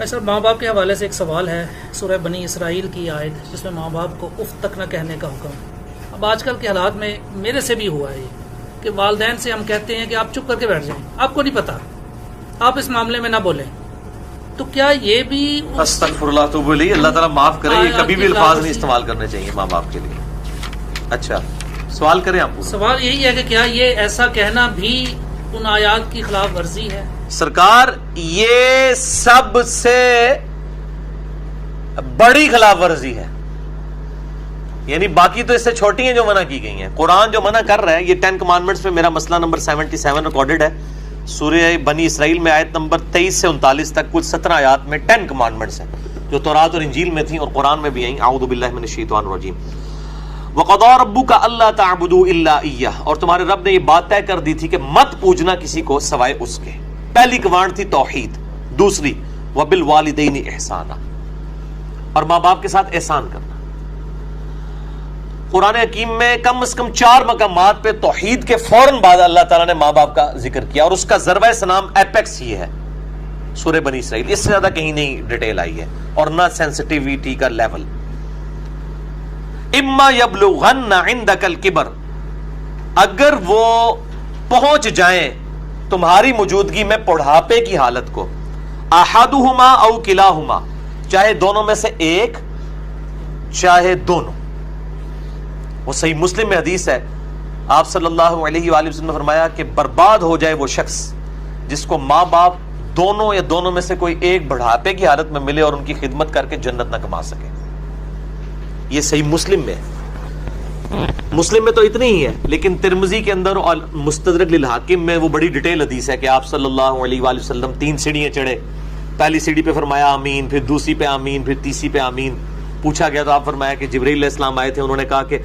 ایسا ماں باپ کے حوالے سے ایک سوال ہے، سورہ بنی اسرائیل کی آیت جس میں ماں باپ کو اف تک نہ کہنے کا حکم. اب آج کل کے حالات میں میرے سے بھی ہوا ہے یہ کہ والدین سے ہم کہتے ہیں کہ آپ چپ کر کے بیٹھ جائیں، آپ کو نہیں پتا، آپ اس معاملے میں نہ بولیں. تو کیا یہ بھی استغفر اللہ تو بولیے، اللہ تعالیٰ معاف کرے، یہ کبھی بھی الفاظ نہیں استعمال کرنے چاہیے ماں باپ کے لیے. اچھا سوال کریں آپ. سوال یہی ہے کہ کیا یہ ایسا کہنا بھی ان آیات کی خلاف ورزی ہے؟ سرکار یہ سب سے بڑی خلاف ورزی ہے، یعنی باقی تو اس سے چھوٹی ہیں جو منع کی گئی ہیں. قرآن جو منع کر رہا ہے، یہ 10 کمانڈمنٹس میں میرا مسئلہ نمبر 77 ریکارڈڈ ہے. سورہ بنی اسرائیل میں آیت نمبر 23 سے 39 تک کل 17 آیات میں 10 کمانڈمنٹس ہیں جو تورات اور انجیل میں تھیں اور قرآن میں بھی آئیں. اعوذ باللہ من الشیطان الرجیم. وَقَضَىٰ رَبُّكَ أَلَّا تَعْبُدُوا إِلَّا إِيَّهُ، اور تمہارے رب نے یہ بات طے کر دی تھی کہ مت پوجنا کسی کو سوائے اس کے. پہلی کمانڈ تھی توحید، دوسری وَبِالْوَالِدَيْنِ إِحْسَانًا، اور ماں باپ کے ساتھ احسان کرنا. قرآن حکیم میں کم از کم 4 مقامات پہ توحید کے فوراً بعد اللہ تعالیٰ نے ماں باپ کا ذکر کیا، اور اس کا ضربہ سلام ایپیکس یہ ہے سورہ بنی اسرائیل. اس سے زیادہ کہیں نہیں ڈیٹیل آئی ہے اور نہ سینسٹیویٹی کا لیول. اما یبلغن عندک الکبر، اگر وہ پہنچ جائیں تمہاری موجودگی میں بڑھاپے کی حالت کو، احدہما او کلاہما، چاہے دونوں میں سے ایک چاہے دونوں. وہ صحیح مسلم میں حدیث ہے، آپ صلی اللہ علیہ وآلہ وسلم نے فرمایا کہ برباد ہو جائے وہ شخص جس کو ماں باپ دونوں یا دونوں میں سے کوئی ایک بڑھاپے کی حالت میں ملے اور ان کی خدمت کر کے جنت نہ کما سکے. یہ صحیح مسلم میں ہے. مسلم میں تو اتنی ہی ہے، لیکن ترمذی کے اندر اور مستدرک للحاکم میں وہ بڑی ڈیٹیل حدیث ہے کہ آپ صلی اللہ علیہ وآلہ وسلم 3 سیڑھیاں چڑھے. پہلی سیڑھی پہ فرمایا آمین، پھر دوسری پہ آمین، پھر تیسری پہ آمین. پوچھا گیا تو آپ فرمایا کہ جبرائیل علیہ السلام آئے تھے، انہوں نے کہا کہ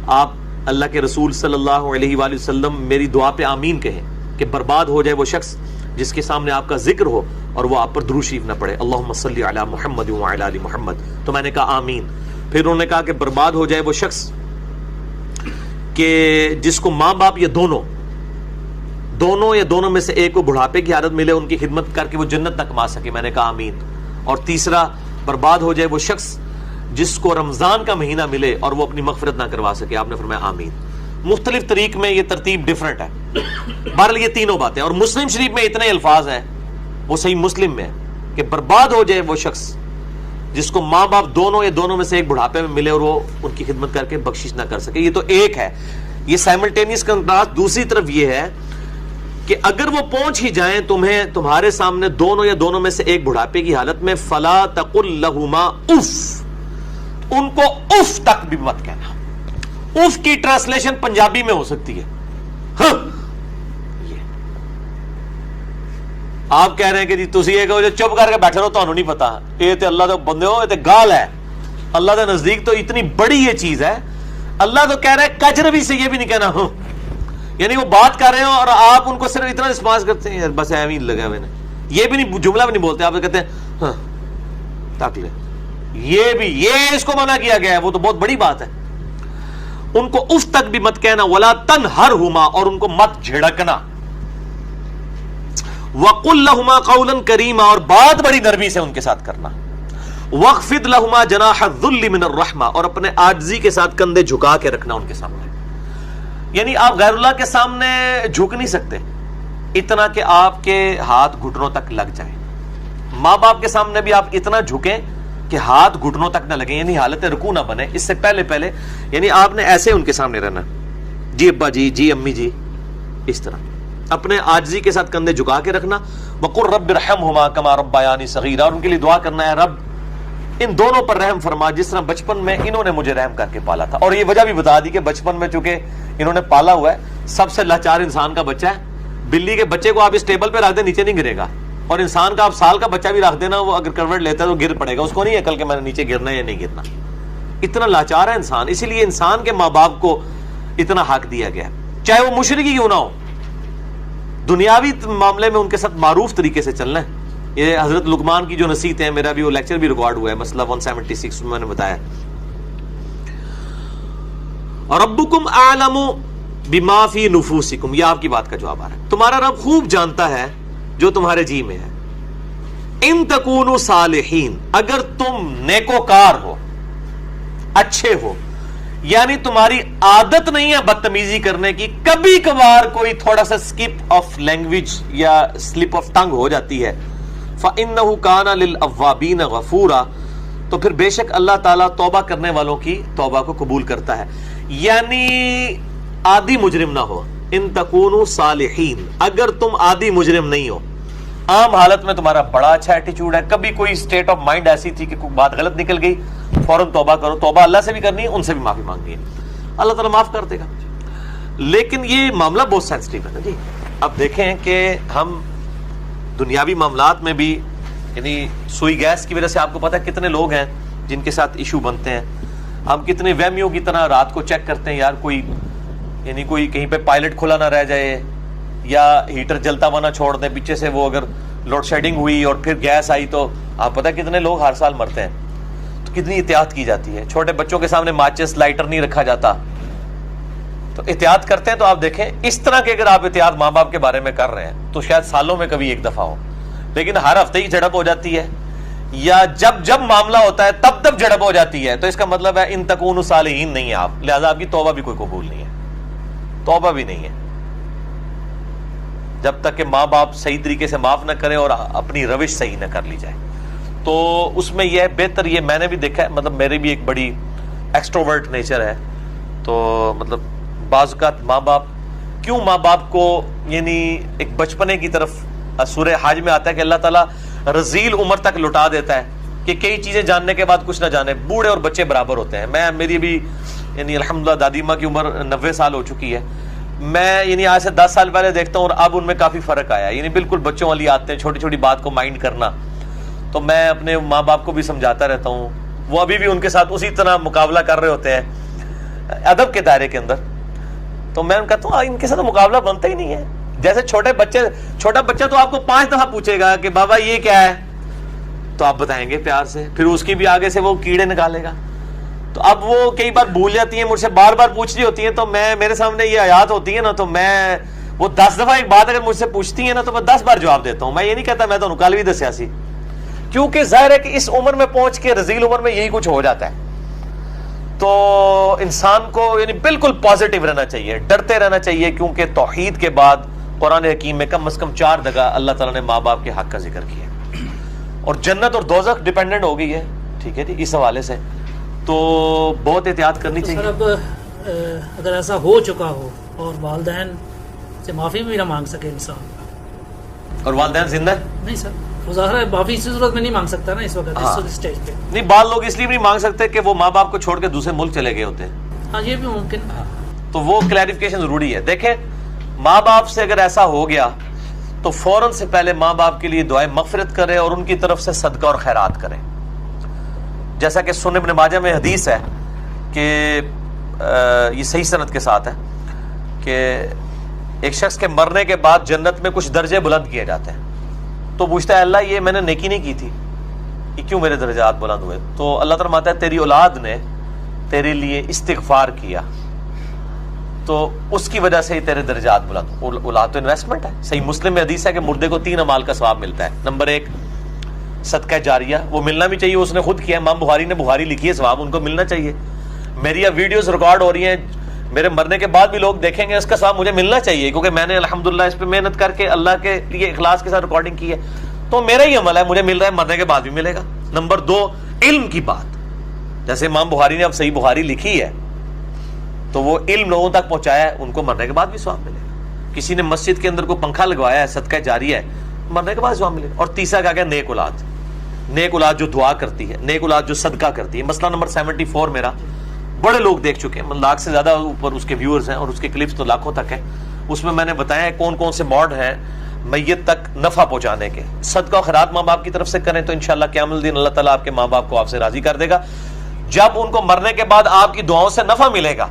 آپ اللہ کے رسول صلی اللہ علیہ وآلہ وسلم میری دعا پہ آمین کہیں کہ برباد ہو جائے وہ شخص جس کے سامنے آپ کا ذکر ہو اور وہ آپ پر درود شریف نہ پڑھے، اللہم صلی علی محمد وعلی آل محمد. تو میں نے کہا آمین. پھر انہوں نے کہا کہ برباد ہو جائے وہ شخص کہ جس کو ماں باپ یا دونوں یا دونوں میں سے ایک کو بڑھاپے کی حالت ملے، ان کی خدمت کر کے وہ جنت نہ کما سکے، میں نے کہا آمین. اور تیسرا، برباد ہو جائے وہ شخص جس کو رمضان کا مہینہ ملے اور وہ اپنی مغفرت نہ کروا سکے، آپ نے فرمایا آمین. مختلف طریق میں یہ ترتیب ڈیفرنٹ ہے. بہرحال یہ تینوں باتیں، اور مسلم شریف میں اتنے الفاظ ہیں، وہ صحیح مسلم میں ہے کہ برباد ہو جائے وہ شخص جس کو ماں باپ دونوں یا دونوں میں سے ایک بڑھاپے میں ملے اور وہ ان کی خدمت کر کے بخشش نہ کر سکے. یہ تو ایک ہے، یہ سائملٹینیس کنٹراسٹ. دوسری طرف یہ ہے کہ اگر وہ پہنچ ہی جائیں تمہارے سامنے دونوں یا دونوں میں سے ایک بڑھاپے کی حالت میں، فلا تقل لہما اف، ان کو اف تک بھی مت کہنا. اف کی ٹرانسلیشن پنجابی میں ہو سکتی ہے ہاں. آپ کہہ رہے ہیں کہ جی تسی یہ کہو جو چپ کر کے بیٹھے رہو، تانوں نہیں پتا. یہ تے اللہ دے بندے ہو، یہ تے گال ہے. اللہ دے نزدیک تو اتنی بڑی یہ چیز ہے. اللہ تو کہہ رہا ہے کجروی سے یہ بھی نہیں کہنا ہو، یعنی وہ بات کر رہے ہو اور آپ ان کو صرف اتنا رسپانس کرتے ہیں بس ایویں لگا ہوئے نے. یہ بھی نہیں، جملہ بھی نہیں بولتے، آپ کہتے ہیں ہاں تاک لے. یہ اس کو منع کیا گیا ہے، وہ تو بہت بڑی بات ہے. ان کو اف تک بھی مت کہنا. ولا تنہرہما، اور ان کو مت جھڑکنا. وَقُلْ لَهُمَا قَوْلًا كَرِيمًا، اور بات بڑی نرمی سے ان کے ساتھ کرنا. وَاخْفِضْ لَهُمَا جَنَاحَ الذُّلِّ مِنَ الرَّحْمَةِ، اور اپنے عاجزی کے ساتھ کندھے جھکا کے رکھنا ان کے سامنے. یعنی آپ غیر اللہ کے سامنے جھک نہیں سکتے اتنا کہ آپ کے ہاتھ گھٹنوں تک لگ جائیں. ماں باپ کے سامنے بھی آپ اتنا جھکیں کہ ہاتھ گھٹنوں تک نہ لگیں، یعنی حالت رکوع نہ بنے. اس سے پہلے یعنی آپ نے ایسے ان کے سامنے رہنا، جی ابا جی، جی امی جی، اس طرح اپنے عاجزی کے ساتھ کندھے جھکا کے رکھنا. وَقُلْ رَبِّ ارْحَمْهُمَا كَمَا رَبَّيَانِي صَغِيرًا، اور ان کے لیے دعا کرنا ہے رب ان دونوں پر رحم فرما جس طرح بچپن میں انہوں نے مجھے رحم کر کے پالا تھا. اور یہ وجہ بھی بتا دی کہ بچپن میں چونکہ انہوں نے پالا ہوا ہے، سب سے لاچار انسان کا بچہ ہے. بلی کے بچے کو آپ اس ٹیبل پہ رکھ دیں نیچے نہیں گرے گا، اور انسان کا آپ سال کا بچہ بھی رکھ دینا، وہ اگر کروٹ لیتا ہے تو گر پڑے گا. اس کو نہیں عقل کہ میں نے نیچے گرنا ہے یا نہیں گرنا. اتنا لاچار ہے انسان. اسی لیے انسان کے ماں باپ کو اتنا حق دیا گیا، چاہے وہ مشرک ہی کیوں نہ ہو. دنیاوی معاملے میں ان کے ساتھ معروف طریقے سے چلنا ہے. یہ حضرت لقمان کی جو نصیحت ہے، میرا بھی وہ لیکچر بھی ریکارڈ ہوا ہے، مسئلہ 176 میں نے بتایا. ربکم اعلم بما فی نفوسکم، یہ آپ کی بات کا جواب آ رہا ہے. تمہارا رب خوب جانتا ہے جو تمہارے جی میں ہے. ان تکونوا صالحین، اگر تم نیکوکار ہو، اچھے ہو، یعنی تمہاری عادت نہیں ہے بدتمیزی کرنے کی، کبھی کبھار کوئی تھوڑا سا سکپ آف لینگویج یا سلپ آف ٹنگ ہو جاتی ہے، فَإِنَّهُ كَانَ لِلْأَوَّابِينَ غَفُورًا، تو پھر بے شک اللہ تعالیٰ توبہ کرنے والوں کی توبہ کو قبول کرتا ہے. یعنی عادی مجرم نہ ہو. ان تکونوا صالحین، اگر تم عادی مجرم نہیں ہو، عام حالت میں تمہارا بڑا اچھا ایٹیچیوڈ ہے، کبھی کوئی سٹیٹ آف مائنڈ ایسی تھی کہ کوئی بات غلط نکل گئی، فوراً توبہ کرو. توبہ اللہ سے بھی کرنی ہے، ان سے بھی معافی مانگنی ہے، اللہ تعالیٰ معاف کر دے گا. لیکن یہ معاملہ بہت سینسٹیو ہے نا جی. اب دیکھیں کہ ہم دنیاوی معاملات میں بھی، یعنی سوئی گیس کی وجہ سے آپ کو پتا ہے کتنے لوگ ہیں جن کے ساتھ ایشو بنتے ہیں. ہم کتنے وہمیوں کی طرح رات کو چیک کرتے ہیں، یار کوئی یعنی کوئی کہیں پہ پائلٹ کھلا نہ رہ جائے، یا ہیٹر جلتا ہوا نہ چھوڑ دیں پیچھے سے، وہ اگر لوڈ شیڈنگ ہوئی اور پھر گیس آئی تو آپ پتہ کتنے لوگ ہر سال مرتے ہیں. تو کتنی احتیاط کی جاتی ہے. چھوٹے بچوں کے سامنے ماچس لائٹر نہیں رکھا جاتا، تو احتیاط کرتے ہیں. تو آپ دیکھیں اس طرح کے اگر آپ احتیاط ماں باپ کے بارے میں کر رہے ہیں تو شاید سالوں میں کبھی ایک دفعہ ہو، لیکن ہر ہفتے ہی جھڑپ ہو جاتی ہے، یا جب معاملہ ہوتا ہے تب جھڑپ ہو جاتی ہے، تو اس کا مطلب ہے ان تکونوا صالحین نہیں ہے آپ، لہذا آپ کی توبہ بھی کوئی قبول نہیں ہے. توبہ بھی نہیں ہے جب تک کہ ماں باپ صحیح طریقے سے معاف نہ کرے اور اپنی روش صحیح نہ کر لی جائے. تو اس میں یہ بہتر، یہ میں نے بھی دیکھا ہے، مطلب میرے بھی ایک بڑی ایکسٹروورٹ نیچر ہے، تو مطلب بعض اوقات ماں باپ کو یعنی ایک بچپنے کی طرف سورہ حج میں آتا ہے کہ اللہ تعالیٰ رذیل عمر تک لٹا دیتا ہے کہ کئی چیزیں جاننے کے بعد کچھ نہ جانے. بوڑھے اور بچے برابر ہوتے ہیں. میری بھی یعنی الحمدللہ دادی ماں کی عمر 90 سال ہو چکی ہے. میں یعنی آج سے 10 سال پہلے دیکھتا ہوں اور اب ان میں کافی فرق آیا. یعنی بالکل بچوں والی آتے ہیں، چھوٹی چھوٹی بات کو مائنڈ کرنا. تو میں اپنے ماں باپ کو بھی سمجھاتا رہتا ہوں، وہ ابھی بھی ان کے ساتھ اسی طرح مقابلہ کر رہے ہوتے ہیں ادب کے دائرے کے اندر. تو میں کہتا ہوں ان کے ساتھ مقابلہ بنتا ہی نہیں ہے. جیسے چھوٹا بچہ تو آپ کو 5 دفعہ پوچھے گا کہ بابا یہ کیا ہے، تو آپ بتائیں گے پیار سے، پھر اس کی بھی آگے سے وہ کیڑے نکالے گا. تو اب وہ کئی بار بھول جاتی ہیں، مجھ سے بار بار پوچھ رہی ہوتی ہیں، تو میرے سامنے یہ آیات ہوتی ہے نا، تو میں وہ 10 دفعہ ایک بات اگر مجھ سے پوچھتی ہیں نا تو میں 10 بار جواب دیتا ہوں. میں یہ نہیں کہتا میں تو کل بھی دسیا سی، کیونکہ ظاہر ہے کہ اس عمر میں پہنچ کے رذیل عمر میں یہی کچھ ہو جاتا ہے. تو انسان کو یعنی بالکل پازیٹیو رہنا چاہیے، ڈرتے رہنا چاہیے، کیونکہ توحید کے بعد قرآن حکیم میں کم از کم 4 جگہ اللہ تعالیٰ نے ماں باپ کے حق کا ذکر کیا، اور جنت اور دوزخ ڈیپینڈنٹ ہو گئی ہے. ٹھیک ہے جی، اس حوالے سے تو بہت احتیاط کرنی چاہیے. اب اگر ایسا ہو چکا ہو اور والدین سے معافی بھی نہ مانگ سکے انسان، اور والدین زندہ نہیں سر، وہ ظاہر ہے معافی اسی صورت میں نہیں مانگ سکتا نا اس وقت اس اسٹیج پہ. نہیں، بعض لوگ اس لیے بھی نہیں مانگ سکتے کہ وہ ماں باپ کو چھوڑ کے دوسرے ملک چلے گئے ہوتے ہیں. ہاں یہ بھی ممکن ہے. تو وہ کلیریفیکیشن ضروری ہے. دیکھیں ماں باپ سے اگر ایسا ہو گیا تو فوراً سے پہلے ماں باپ کے لیے دعائیں مغفرت کرے اور ان کی طرف سے صدقہ اور خیرات کرے. جیسا کہ سنن ابن ماجہ میں حدیث ہے کہ یہ صحیح سند کے ساتھ ہے کہ ایک شخص کے مرنے کے بعد جنت میں کچھ درجے بلند کیے جاتے ہیں. تو پوچھتا ہے اللہ یہ میں نے نیکی نہیں کی تھی، یہ کیوں میرے درجات بلند ہوئے؟ تو اللہ تعالیٰ فرماتا ہے تیری اولاد نے تیرے لیے استغفار کیا، تو اس کی وجہ سے ہی تیرے درجات بلند. اولاد تو انویسٹمنٹ ہے. صحیح مسلم میں حدیث ہے کہ مردے کو 3 اعمال کا ثواب ملتا ہے. نمبر 1 صدقہ جاریہ، وہ ملنا بھی چاہیے، اس نے خود کیا. امام بخاری نے بخاری لکھی ہے، ثواب ان کو ملنا چاہیے. میری اب ویڈیوز ریکارڈ ہو رہی ہیں، میرے مرنے کے بعد بھی لوگ دیکھیں گے، اس کا ثواب مجھے ملنا چاہیے، کیونکہ میں نے الحمدللہ اس پہ محنت کر کے اللہ کے لیے اخلاص کے ساتھ ریکارڈنگ کی ہے. تو میرا ہی عمل ہے، مجھے مل رہا ہے، مرنے کے بعد بھی ملے گا. نمبر 2 علم کی بات، جیسے امام بخاری نے اب صحیح بخاری لکھی ہے تو وہ علم لوگوں تک پہنچایا ہے، ان کو مرنے کے بعد بھی ثواب ملے گا. کسی نے مسجد کے اندر کوئی پنکھا لگوایا ہے، صدقہ جاریہ ہے، مرنے کے بعد ثواب ملے گا. اور تیسرا کیا نیک اولاد، نیک اولاد جو دعا کرتی ہے، نیک اولاد جو صدقہ کرتی ہے. مسئلہ نمبر 74 میرا بڑے لوگ دیکھ چکے ہیں، لاکھ سے زیادہ اوپر اس کے ویورز ہیں اور اس کے کلپس تو لاکھوں تک ہیں. اس میں نے بتایا ہے کون کون سے موڈ ہیں میت تک نفع پہنچانے کے. صدقہ و خیرات ماں باپ کی طرف سے کریں تو انشاءاللہ قیامت الدین اللہ تعالیٰ آپ کے ماں باپ کو آپ سے راضی کر دے گا. جب ان کو مرنے کے بعد آپ کی دعاؤں سے نفع ملے گا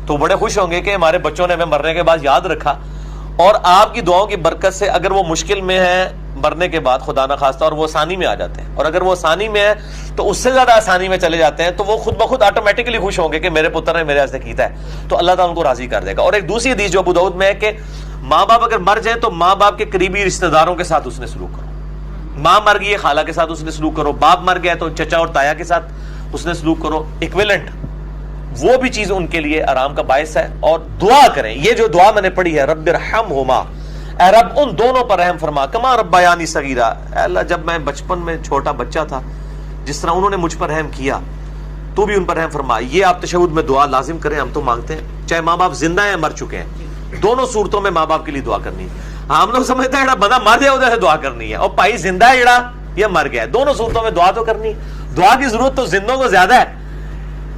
تو بڑے خوش ہوں گے کہ ہمارے بچوں نے ہمیں مرنے کے بعد یاد رکھا. اور آپ کی دعاؤں کی برکت سے اگر وہ مشکل میں ہے مرنے کے بعد خدا نہ خواستہ اور وہ آسانی میں آ جاتے ہیں، اور اگر وہ آسانی میں ہے تو اس سے زیادہ آسانی میں چلے جاتے ہیں، تو وہ خود بخود آٹومیٹکلی خوش ہوں گے کہ میرے پتر نے میرے واسطے کیتا ہے، تو اللہ تعالیٰ ان کو راضی کر دے گا. اور ایک دوسری حدیث جو ابو داؤد میں ہے کہ ماں باپ اگر مر جائیں تو ماں باپ کے قریبی رشتہ داروں کے ساتھ اس نے سلوک کرو. ماں مر گئی ہے خالہ کے ساتھ حسن سلوک کرو، باپ مر گیا تو چچا اور تایا کے ساتھ حسن سلوک کرو، ایکویلنٹ وہ بھی چیز ان کے لیے آرام کا باعث ہے. اور دعا کریں، یہ جو دعا میں نے پڑھی ہے رب ارحمہما، اے رب ان دونوں پر رحم فرما، کما ربیانی صغیرہ، اے اللہ جب میں بچپن میں چھوٹا بچہ تھا جس طرح انہوں نے مجھ پر رحم کیا تو بھی ان پر رحم فرما. یہ آپ تشہد میں دعا لازم کریں، ہم تو مانگتے ہیں چاہے ماں باپ زندہ ہیں مر چکے ہیں، دونوں صورتوں میں ماں باپ کے لیے دعا کرنی ہے. ہم لوگ سمجھتے ہیں بندہ مر جائے ادھر سے دعا کرنی ہے، اور بھائی زندہ ہے جڑا یہ مر گیا ہے، دونوں صورتوں میں دعا تو کرنی. دعا کی ضرورت تو زندوں کو زیادہ ہے،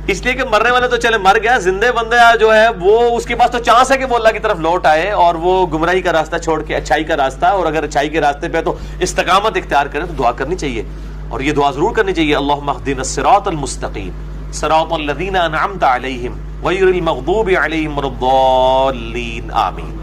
اس لیے کہ مرنے والے تو چلے مر گیا، زندے بندہ جو ہے وہ اس کے پاس تو چانس ہے کہ وہ اللہ کی طرف لوٹ آئے اور وہ گمراہی کا راستہ چھوڑ کے اچھائی کا راستہ، اور اگر اچھائی کے راستے پہ تو استقامت اختیار کرے تو دعا کرنی چاہیے. اور یہ دعا ضرور کرنی چاہیے، اللہم اہدنا الصراط المستقیم صراط الذین انعمت علیہم غیر المغضوب علیہم ولا الضالین، آمین.